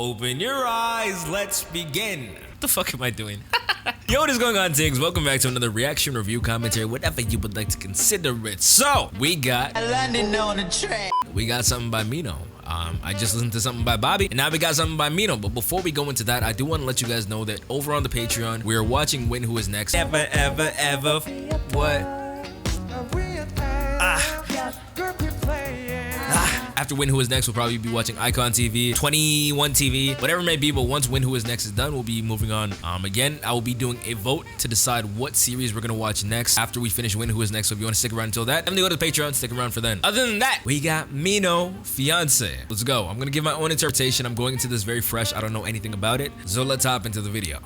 open your eyes, let's begin. What the fuck am I doing? Yo, what is going on, Tiggs? Welcome back to another reaction, review, commentary, whatever you would like to consider it. So, we got something by Mino. I just listened to something by Bobby, and now we got something by Mino. But before we go into that, I do want to let you guys know that over on the Patreon, we are watching Win Who Is Next. Ever. What? After Win Who Is Next, we'll probably be watching Icon TV, 21 TV, whatever it may be. But once Win Who Is Next is done, we'll be moving on. Again, I will be doing a vote to decide what series we're gonna watch next after we finish Win Who Is Next. So if you want to stick around until that, definitely go to the Patreon, stick around for then. Other than that, we got Mino, Fiancé. Let's go. I'm gonna give my own interpretation. I'm going into this very fresh. I don't know anything about it. So let's hop into the video.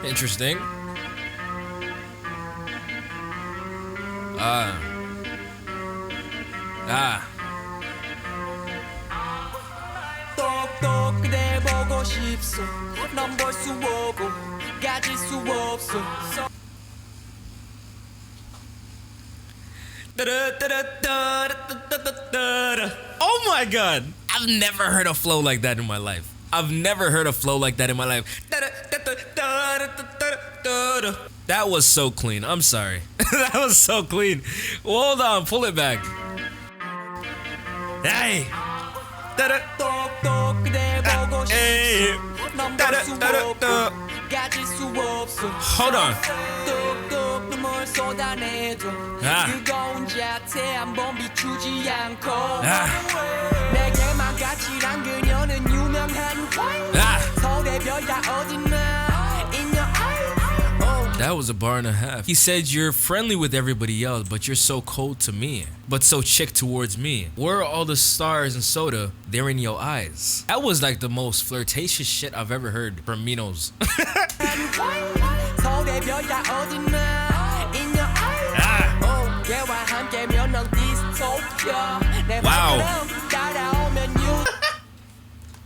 Interesting. Oh my god! I've never heard a flow like that in my life. I've never heard a flow like that in my life. That was so clean. I'm sorry. That was so clean. Well, hold on, pull it back. Hey. Hey. Hold on. That was a bar and a half. He said, you're friendly with everybody else, but you're so cold to me, but so chick towards me. Where are all the stars and soda? They're in your eyes. That was like the most flirtatious shit I've ever heard from Minos. Wow.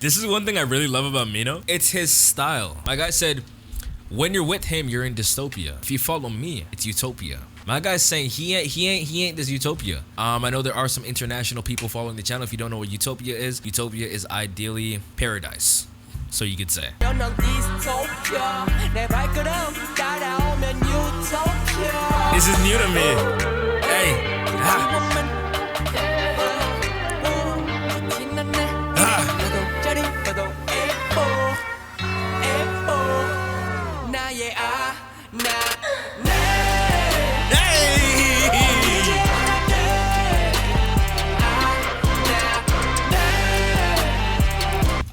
This is one thing I really love about Mino. It's his style. My guy said, when you're with him, you're in dystopia. If you follow me, it's utopia. My guy's saying he ain't this utopia. I know there are some international people following the channel. If you don't know what utopia is ideally paradise. So you could say. This is new to me. Hey.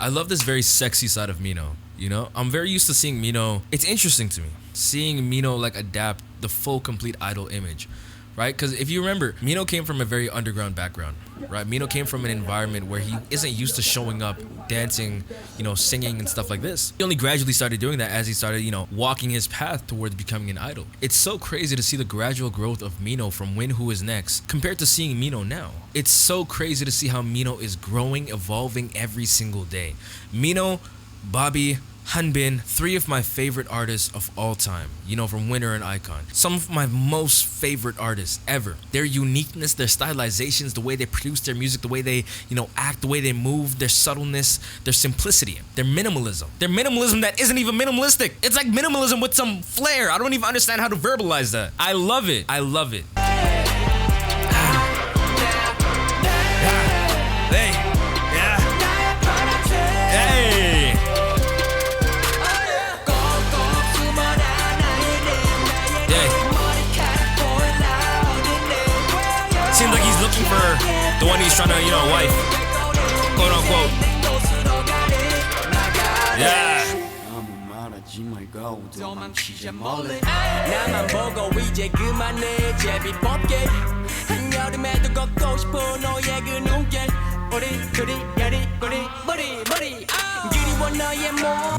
I love this very sexy side of Mino, you know? I'm very used to seeing Mino. It's interesting to me, seeing Mino like adapt the full complete idol image, right? Because if you remember, Mino came from a very underground background, right? Mino came from an environment where he isn't used to showing up, dancing, you know, singing and stuff like this. He only gradually started doing that as he started, you know, walking his path towards becoming an idol. It's so crazy to see the gradual growth of Mino from Win Who Is Next compared to seeing Mino now. It's so crazy to see how Mino is growing, evolving every single day. Mino, Bobby, Hanbin, three of my favorite artists of all time, you know, from Winner and Icon. Some of my most favorite artists ever. Their uniqueness, their stylizations, the way they produce their music, the way they, you know, act, the way they move, their subtleness, their simplicity, their minimalism. Their minimalism that isn't even minimalistic. It's like minimalism with some flair. I don't even understand how to verbalize that. I love it. I love it. Seems like he's looking for the one he's trying to, you know, wife, quote unquote. Yeah.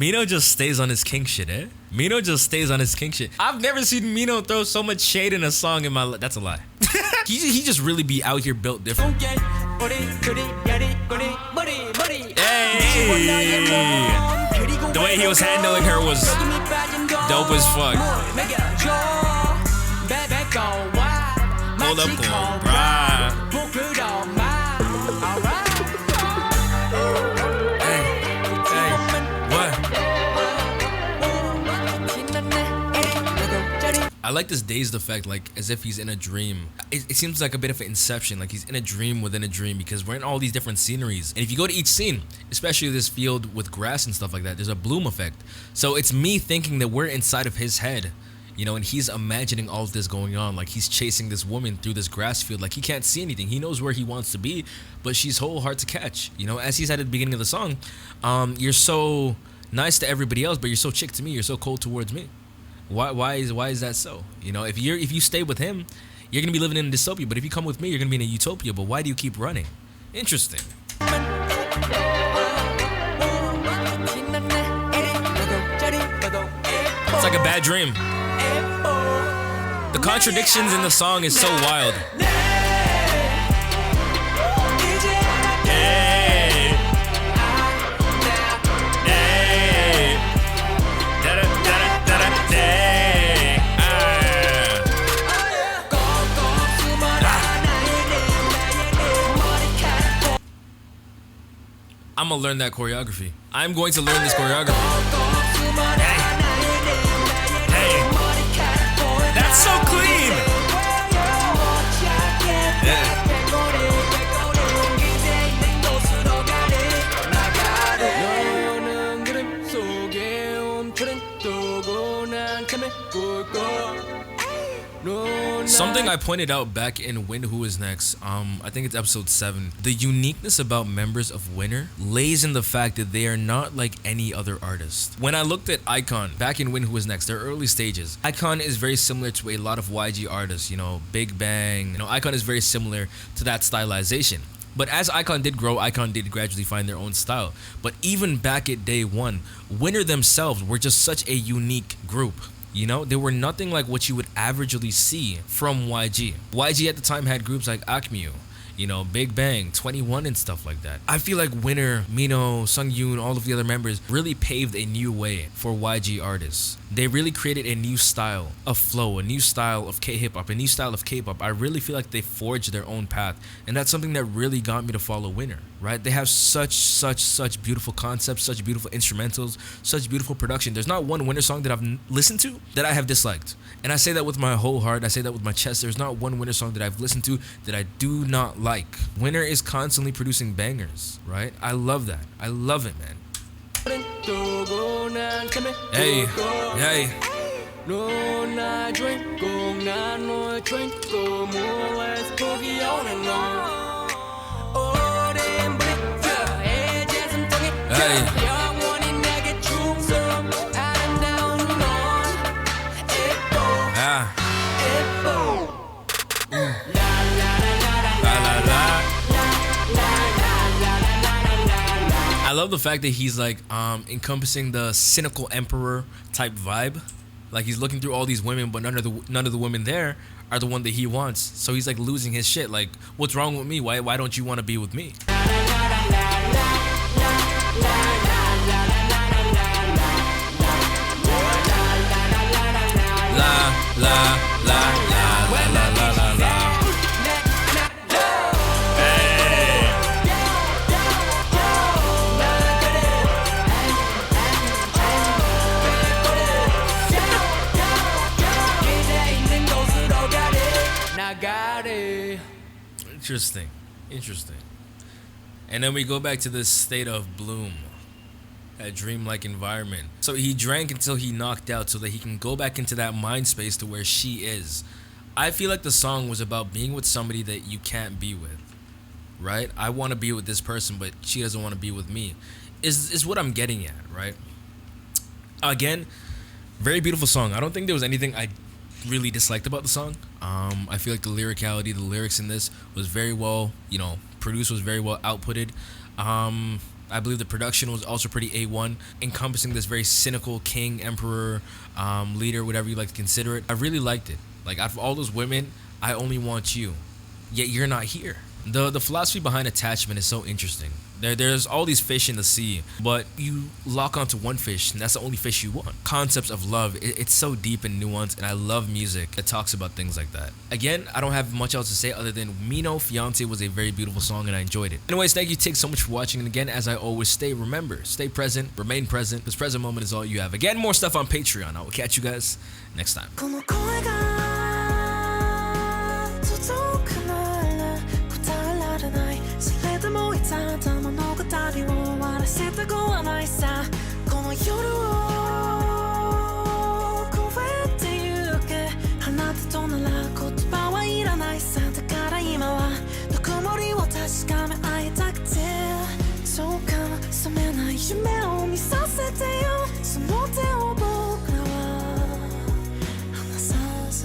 Mino just stays on his king shit, eh? Mino just stays on his king shit. I've never seen Mino throw so much shade in a song in my life. That's a lie. he just really be out here built different. Hey. The way he was handling her was Dope as fuck. Hold up, bruh. I like this dazed effect, like as if he's in a dream. It seems like a bit of an inception, like he's in a dream within a dream, because we're in all these different sceneries. And if you go to each scene, especially this field with grass and stuff like that, there's a bloom effect. So it's me thinking that we're inside of his head, you know, and he's imagining all of this going on. Like he's chasing this woman through this grass field. Like he can't see anything. He knows where he wants to be, but she's whole hard to catch. You know, as he said at the beginning of the song, you're so nice to everybody else, but you're so chick to me. You're so cold towards me. Why is that so? You know, if you stay with him, you're gonna be living in a dystopia. But if you come with me, you're gonna be in a utopia. But why do you keep running? Interesting. It's like a bad dream. The contradictions in the song is so wild. I'm gonna learn that choreography. I'm going to learn this choreography. Hey, that's so clean. Yeah. Something I pointed out back in Win Who Is Next, I think it's episode 7. The uniqueness about members of Winner lays in the fact that they are not like any other artist. When I looked at 𝗏𝗏 back in Win Who Is Next, their early stages, 𝗏𝗏 is very similar to a lot of YG artists, you know, Big Bang. You know, 𝗏𝗏 is very similar to that stylization. But as 𝗏𝗏 did grow, 𝗏𝗏 did gradually find their own style. But even back at day one, Winner themselves were just such a unique group. You know, they were nothing like what you would averagely see from YG. YG at the time had groups like 𝗏𝗏, you know, Big Bang, 21 and stuff like that. I feel like Winner, Mino, Sungyoon, all of the other members really paved a new way for YG artists. They really created a new style of flow, a new style of K-hip-hop, a new style of K-pop. I really feel like they forged their own path, and that's something that really got me to follow Winner, right? They have such beautiful concepts, such beautiful instrumentals, such beautiful production. There's not one Winner song that I've listened to that I have disliked. And I say that with my whole heart. I say that with my chest. There's not one Winner song that I've listened to that I do not like. Winner is constantly producing bangers, right? I love that. I love it, man. Hey, hey. Hey. Ah. I love the fact that he's like encompassing the cynical emperor type vibe. Like he's looking through all these women, but none of the women there are the one that he wants. So he's like losing his shit. Like, what's wrong with me? Why don't you want to be with me? La la la la la la la la. Interesting. And then we go back to this state of bloom, that dreamlike environment. So he drank until he knocked out so that he can go back into that mind space to where she is. I feel like the song was about being with somebody that you can't be with, right? I want to be with this person, but she doesn't want to be with me, is what I'm getting at, right? Again, very beautiful song. I don't think there was anything I really disliked about the song. I feel like the lyricality, the lyrics in this was very well, you know, produced, was very well outputted. I believe the production was also pretty A1, encompassing this very cynical king, emperor, leader, whatever you like to consider it. I really liked it. Like, out of all those women, I only want you, yet you're not here. The philosophy behind attachment is so interesting. There's all these fish in the sea, but you lock onto one fish, and that's the only fish you want. Concepts of love, it's so deep and nuanced, and I love music that talks about things like that. Again, I don't have much else to say other than Mino Fiancé was a very beautiful song, and I enjoyed it. Anyways, thank you, Tig, so much for watching. And again, as I always say, remember, stay present, remain present, because present moment is all you have. Again, more stuff on Patreon. I will catch you guys next time.